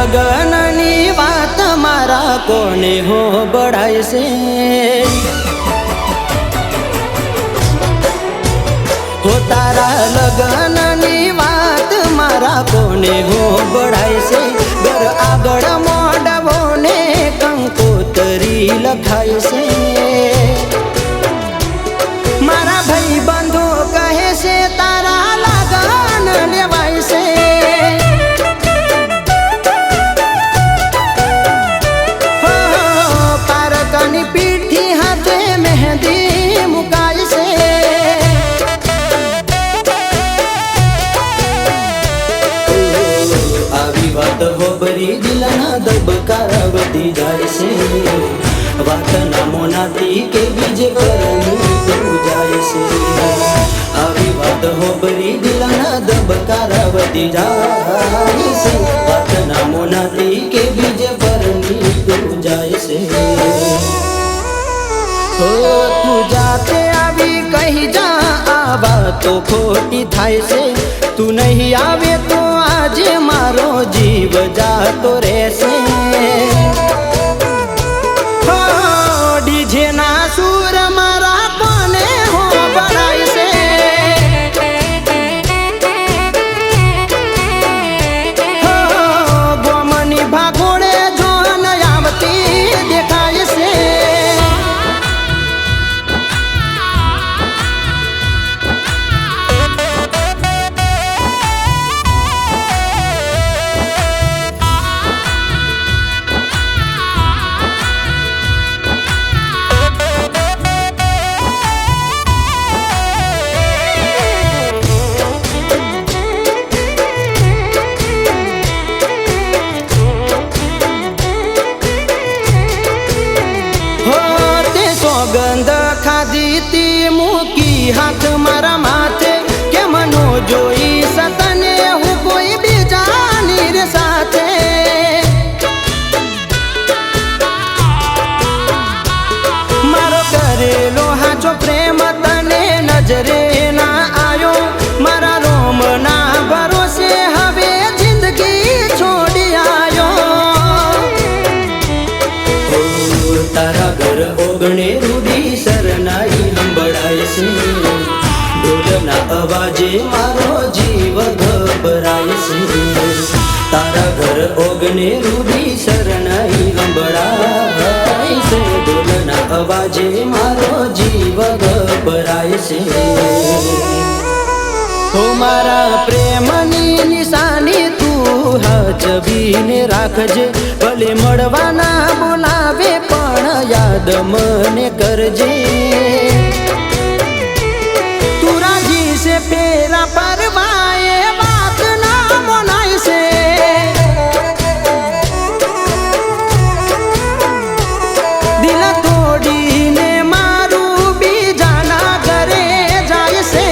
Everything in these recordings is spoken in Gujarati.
લગનની વાત મારા કોને હો બળાય છે હો તારા લગનની વાત મારા કોને હો બળાય છે ઘર આગળ મોઢવો ને કંકોતરી લખાય છે મારા ભાઈ બંધો કહે છે તારા લગન લેવાય છે પારકની પીઠી હાથે મહેંદી મુકાય છે આવી વાત હોબરી દિલના દબકારા વધી જાય છે વાતના મોનાથી કે બીજે પરનું જાય છે આવી વાત હોબરી દિલના દબકારા વધી જાય છે વાતના મોનાથી કે બીજે પરનું જાય છે તું જાતે આવી કહી જા આ વાતો ખોટી થાય છે તું નહીં આવે તો આજે મારો જીવ જાતો રહેશે ડીજે ના સુર મારા કોને હો બળાય છે ગોમની ભાગોળે જોન આવતી દેખાય છે ગંધ ખાધી તી મૂકી હાથ મારા માથે કે મનો જોઈ સતને હું કોઈ બીજાની રે સાથે મારો કરેલો હાચો પ્રેમ તને નજરે ના આયો મારા રોમ ના ભરોસે હવે જિંદગી છોડી આયો તારા ઘર ઓગણે શરણાઈ સંભળાય છે ઢોલના અવાજે મારો જીવ ગભરાય છે તારા ઘર ઓગણે રૂડી શરણાઈ સંભળાય છે ઢોલના અવાજે મારો જીવ ગભરાય છે તો મારા પ્રેમની નિશાની તું હચવીને રાખજે ભલે મળવાના બોલાવે પણ યાદ મને કરજે તું રાજી છે ફેરા પરવાએ વાત ના મનાય છે દિલ તોડીને મારું બીજાના ઘરે જાય છે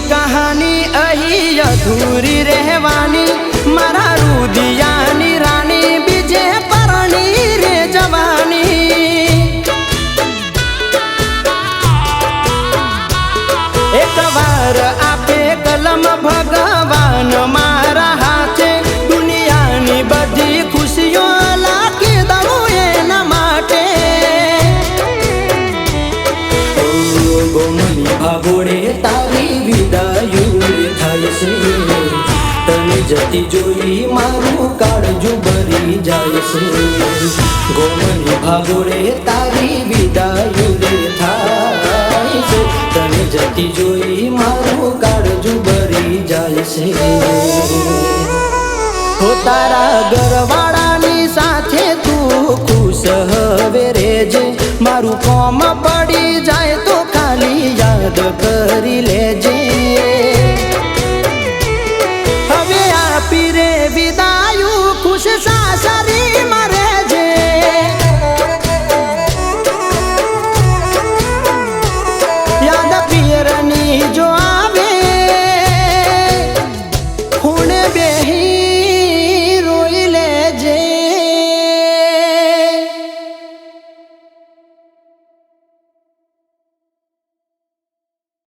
કહાની અહીં અધૂરી રહેવાની મારા રુદિયાની રાની બીજે પરણી રે જવાની એક વાર આપે કલમ ભગવાન મારા હાથે દુનિયાની બધી ખુશીઓ લાગી દઉં એના માટે ગોમની ભાગોળે તારી વિદાયું થાય છે તને જતી જોઈ મારું કાળજું ભરી જાય છે ગોમની ભાગોળે તારી વિદાયું થાય છે તને જતી જોઈ મારું કાળજું ભરી જાય છે હો તારા ઘરવાળાની સાથે તું ખુશ હવે રેજે મારું કોમ પડી જાય